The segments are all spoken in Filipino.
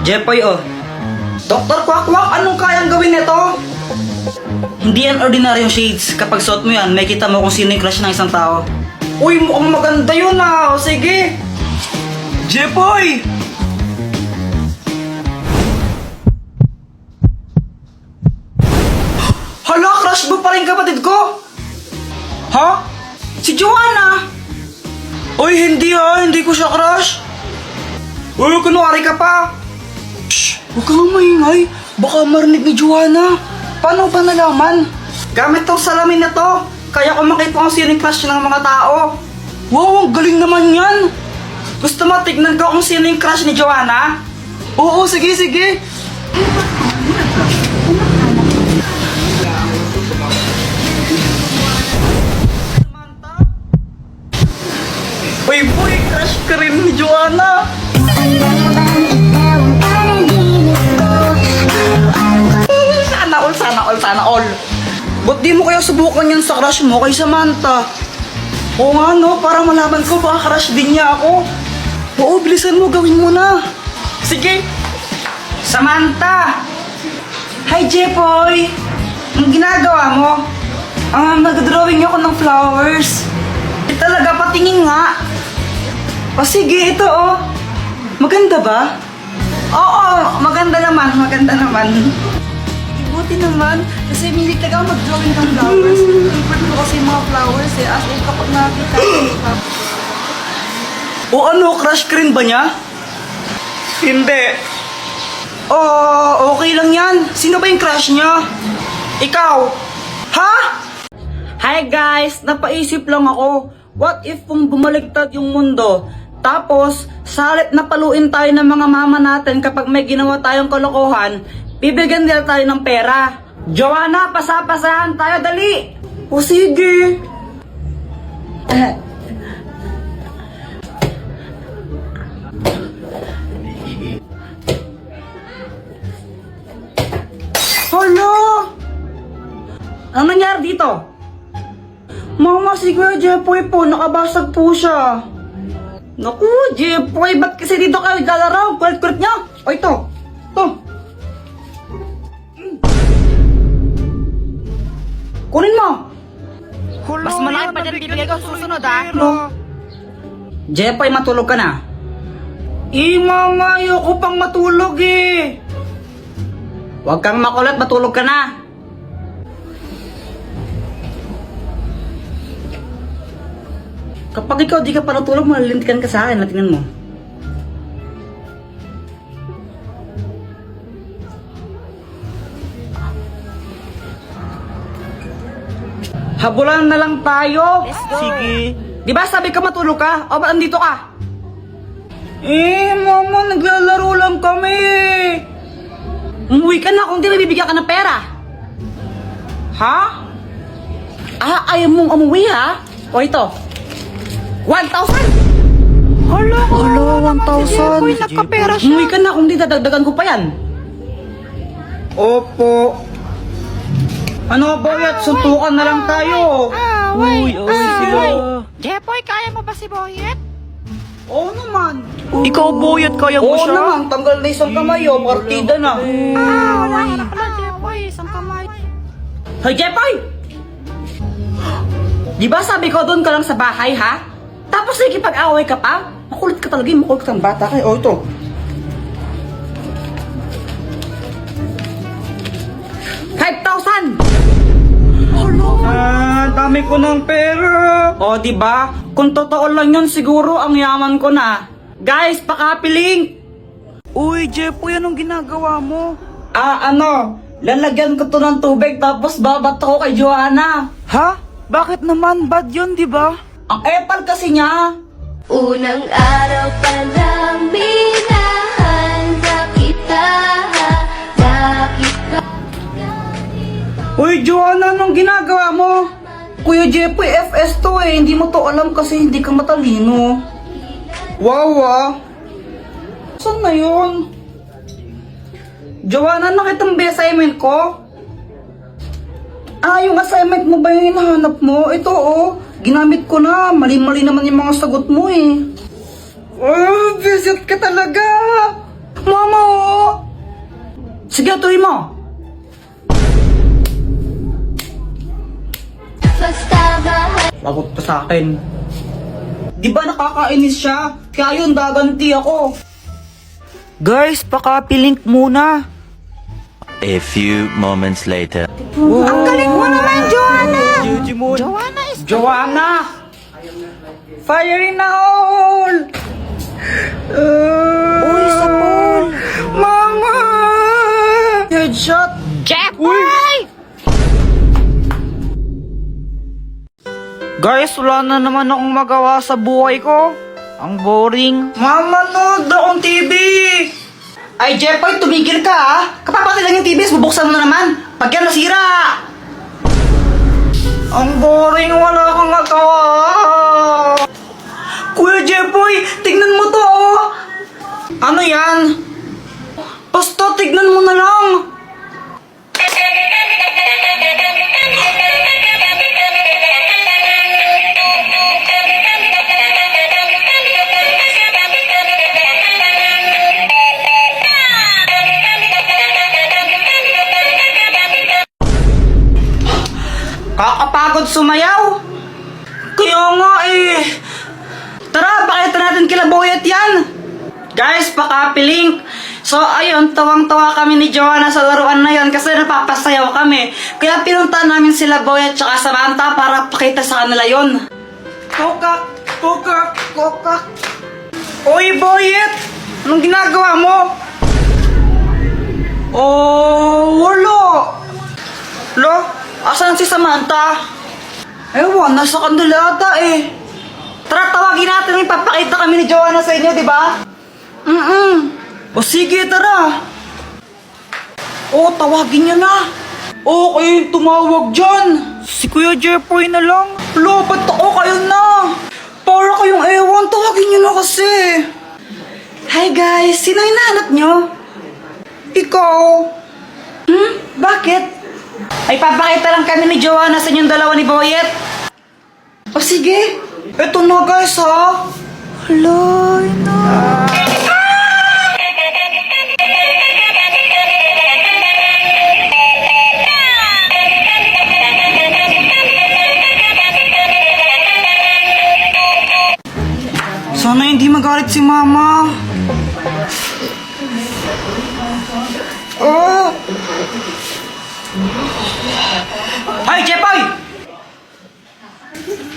Jepoy, oh. Dr. Quack, anong kayang gawin nito? Hindi yan ordinaryong shades. Kapag suot mo yan, may kita mo kung sino yung crush ng isang tao. Uy, mukhang maganda yun ah. O sige. Jepoy! Hala, crush mo pa rin kapatid ko? Ha? Si Joanna? Uy, hindi ah. Hindi ko siya crush. Uy, kunwari ka pa. Shh! Huwag kang maingay. Baka marinig ni Joanna. Paano ba nalaman? Gamit tong salamin na to. Kaya ko makita kung sino yung crush ng mga tao. Wow, ang galing naman yan. Gusto mo tignan ko kung sino yung crush ni Joanna? Oo, sige, sige. Uy, boy, crush ka rin ni Joanna. Sana all. Ba't di mo kaya subukan yan sa crush mo kay Samantha? Oo nga no, para malaman ko baka crush din niya ako. Oo, bilisan mo, gawin mo na. Sige. Samantha! Hi, Jepoy! Ang ginagawa mo? Nag-drawing ako ng flowers. Talaga, patingin nga. O sige, ito oh. Maganda ba? Oo, maganda naman. Buti naman, kasi milig talaga ako mag-drawing ng flowers. Favorite ko kasi yung mga flowers eh, as in kapag nakakita ko. O ano, crush ka rin ba niya? Hindi. Oh, okay lang yan. Sino ba yung crush niya? Ikaw? Ha? Hi guys, napaisip lang ako. What if kung bumaliktad yung mundo? Tapos, salit na paluin tayo ng mga mama natin kapag may ginawa tayong kalokohan, bibigyan nila tayo ng pera. Joanna, pasapasahan tayo, dali! O sige. Hala! Anong nangyari dito? Mama, si Kuya Jepoy po, nakabasag po siya. Naku, Jepoy, ba't kasi dito kayo galaraw? Kulit-kulit niya. O ito, ito. Kunin mo! Mas malaki pa dyan bibigay ko susunod ha. Jepoy, matulog ka na. Mama, ayoko pang matulog eh. Huwag kang makulit, matulog ka na. Kapag ikaw di ka pa natulog, malilintikan ka sa akin. Tingnan mo. Habulan na lang tayo. Let's go. Sige. Di ba sabi ka matulog ka? O ba andito ka? Mama, naglalaro lang kami. Umuwi ka na kung di nabibigyan ka ng pera. Ha? Ayaw mong umuwi ha? O ito. 1,000! Hala, 1,000. Uy, nagkapera siya. Umuwi ka na kung di dadagdagan ko pa yan. Opo. Ano ba yan? Suntukan na lang tayo. Uy, sila. Jepoy, kaya mo ba si Boyet? Oo naman. Ikaw, Boyet, kaya mo Oo siya? naman, tanggal na isang kamay o, partida na. Wala ka na pala, Jepoy. Isang kamay. Hoy, Jepoy! Di ba sabi ko doon ka lang sa bahay, ha? Tapos nakikipag-away ka pa? Makulit ka talaga, makulit kang bata ka. O, ito. ₱5,000! Dami ko ng pera. O, di ba? Kung totoo lang yun, siguro ang yaman ko na. Guys, pakapiling! Uy, Jepoy, anong ginagawa mo? Lalagyan ko to ng tubig tapos babato ko kay Joanna. Ha? Bakit naman? Bad yun, di ba? Ang epal kasi niya. Unang araw pa lang minahanda kita. Bakit ba? Uy, Joanna, anong ginagawa mo? Kuya Jepoy, FS to eh. Hindi mo to alam kasi hindi ka matalino. Wow, saan na yun? Joanna, nakita mo ba yung assignment ko? Yung assignment mo ba yung hinahanap mo? Ito oh, ginamit ko na. Mali-mali naman yung mga sagot mo eh. Oh, visit ka talaga. Mama oh, Sige, tuloy mo. Basta mahal Lagot pa sa akin. Di ba nakakainis siya? Kaya yun, gaganti ako. Guys, pakapilink muna. A few moments later. Ang galing mo naman, Joanna! Jujimon. Joanna! Fire in the hole! Uy, sa pool. Mama! Headshot! Jepoy! Guys, wala na naman akong magawa sa buhay ko. Ang boring. Mama, nood akong TV! Ay, Jepoy, tumigil ka ha! Kapapatid lang yung TV, bubuksan mo na naman! Pag yan nasira! Ang boring, wala kang magawa! Kuya Jepoy, tignan mo to oh! Ano yan? Basta tignan mo na lang! Kakapagod sumayaw. Kaya nga eh. Tara, pakita natin kila Boyet yan. Guys, pakapilink. So ayun, tawang-tawa kami ni Joanna sa laruan na yon kasi napapasayaw kami. Kaya pinunta namin sila Boyet tsaka Samantha para pakita sa kanila yon. Kokak, kokak, kokak. Oy Boyet, anong ginagawa mo? Oh, wala. Lo, asan si Samantha? Ewan, nasa kanila ata eh. Tara, tawagin natin, ipapakita kami ni Joanna sa inyo, di ba? O sige, tara. O, tawagin niyo na. Okay, tumawag dyan. Si Kuya Jepoy na lang. Lo, ba't ako kayo na? Para kayong ewan, tawagin niyo na kasi. Hi guys, sino yung nahanap niyo? Ikaw. Bakit? Ay, papakita lang kami ni Joanna sa inyong dalawa ni Boyet. O sige, eto na guys ha. Hala, na. Sana hindi magalit si Mama. Oh! Hoy, Jepoy!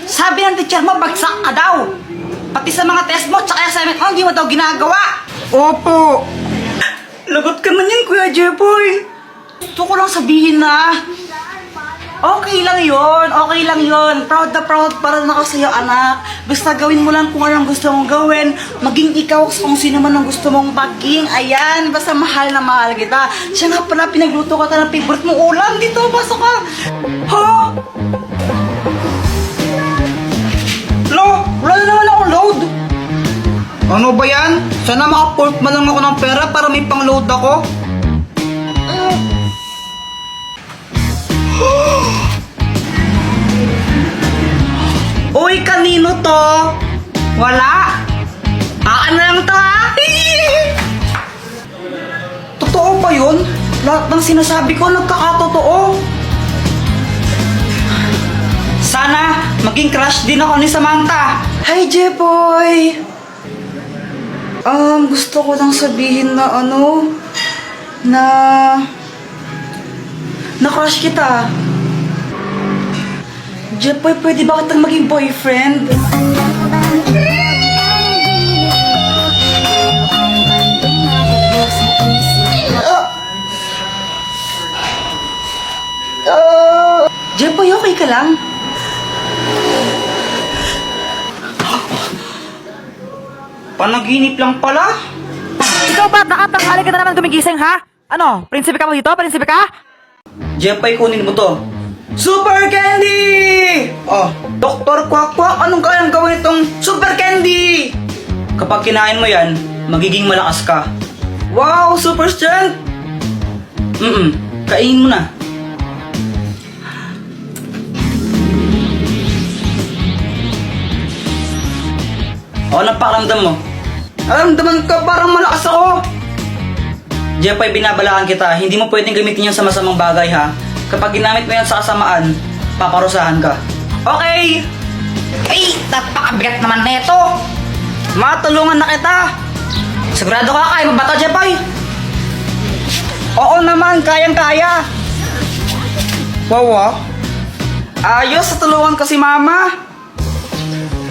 Sabi ng teacher mo, bagsak ka daw. Pati sa mga test mo, tsaka assignment mo, hindi mo daw ginagawa. Opo. Lagot ka man yan, Kuya Jepoy. Gusto ko lang sabihin na, okay lang yon. Proud na proud para na ako sa'yo, anak. Basta gawin mo lang kung anong gusto mong gawin. Maging ikaw kung sino man ang gusto mong maging. Ayan, basta mahal na mahal kita. Siya nga pala, pinagluto ka ng favorite mong ulam. Dito, pasok ka. Ha? Lo, wala na naman ako load. Ano ba yan? Sana maka-port man lang ako ng pera para may pang-load ako. Uy, kanino to? Wala. Ano lang to ha? Totoo ba yun? Lahat ng sinasabi ko nagkakatotoo. Sana maging crush din ako ni Samantha. Hi, Jepoy. Gusto ko lang sabihin na na crush kita. Jepoy, pwede ba kitang maging boyfriend? Jepoy, okay ka lang? Panaginip lang pala? Ikaw ba, nakatanghali ka na naman gumigising, ha? Ano, prinsipe ka mo dito? Prinsipe ka? Jepoy, kunin mo to. Super Candy! Oh, Dr. Quack-Quack, anong kayang gawin itong Super Candy? Kapag kinain mo yan, magiging malakas ka. Wow, super strength! Kainin mo na. O, napakamdam mo. Aramdaman ka, parang malakas ako. Jepoy, binabalaan kita. Hindi mo pwedeng gamitin yan sa masamang bagay, ha? Kapag ginamit mo yan sa kasamaan, paparusahan ka. Okay! Ay, napakabigat naman neto! Matulungan na kita! Sigurado ka, kaya mo ba ito, Jepoy? Oo naman, kayang-kaya! Wow, ah. Ayos, tulungan ko si Mama!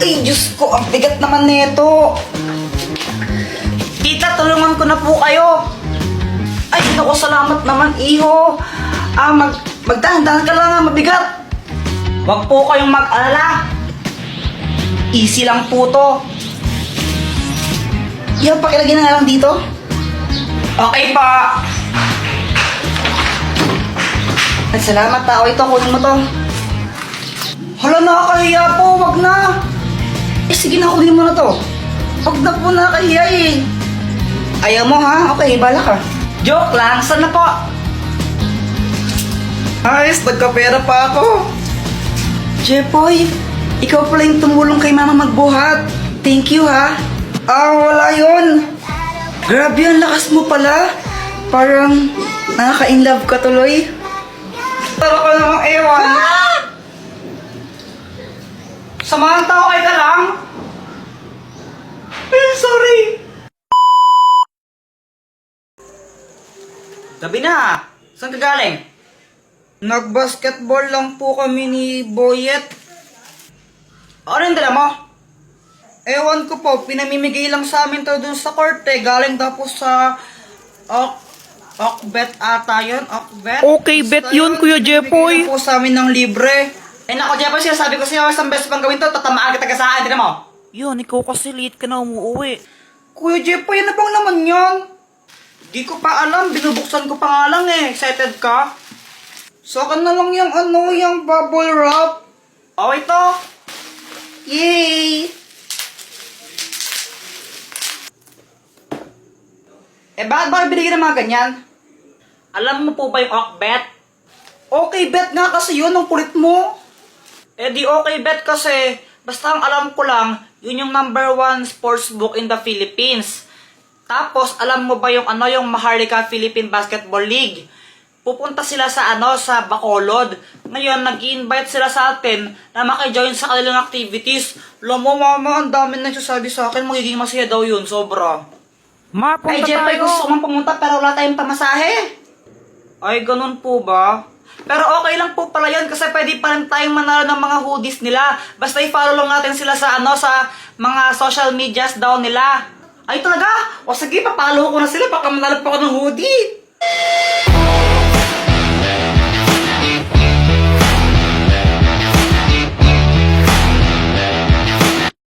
Ay, Diyos ko, ang bigat naman neto! Tita, tulungan ko na po kayo! Ay, naku, salamat naman, iho! Magdahan-dahan ka lang, mabigat! Huwag po kayong mag-alala! Easy lang po to! Yan, pakilagay na nga lang dito. Okay pa! Ay, salamat tao. Ito, kunin mo to. Hala, nakakahiya po. Wag na. Sige na, kunin mo na to. Wag na po, nakakahiya eh. Ayaw mo ha? Okay, bala ka. Joke lang. Sana po? Ayos, nagkapera pa ako. Jepoy, ikaw pala yung tumulong kay Mama magbuhat. Thank you ha. Wala yun. Grabe, ang lakas mo pala. Parang nakaka-inlove ka tuloy. Tara ka namang ewan. Samahan tao kay ka lang. Ay, sorry. Gabi na. Saan ka galing? Nag-basketball lang po kami ni Boyet. Ano yung dala mo? Ewan ko po, pinamimigay lang sa amin to dun sa korte. Galing daw po sa Okbet ata yun, Okbet. Okay, bet yun, Kuya Jepoy. Pinamimigay lang po sa amin ng libre. Nako Jepoy, sinasabi ko sa'yo, isang beses pang gawin to, tatamaan kita kasaan, tinan mo. Yun, ikaw kasi late ka na umuwi. Kuya Jepoy, ano bang naman yun? Di ko pa alam, binubuksan ko pa nga lang eh. Excited ka? So, na lang yung bubble wrap. Oh, ito. Yay! Bakit ba binigyan ng mga ganyan? Alam mo po ba yung Okbet? Okay bet nga kasi yun, ang kulit mo. Di okay bet kasi, basta ang alam ko lang, yun yung #1 sports book in the Philippines. Tapos, alam mo ba yung yung Maharlika Philippine Basketball League? Pupunta sila sa sa Bacolod. Ngayon, nag-i-invite sila sa atin na makijoin sa kanilang activities. Alam mo, Mama, ang dami nagsasabi sa akin, magiging masaya daw yun, sobra. Mapunta Ay, Jepoy, tayo. gusto ko man pumunta pero wala tayong pamasahe. Ay, ganun po ba? Pero okay lang po pala yun kasi pwede pa rin tayong manalo ng mga hoodies nila. Basta i-follow lang natin sila sa sa mga social medias daw nila. Ay, talaga? O sige, papalo ko na sila baka manalo pa ako ng hoodie.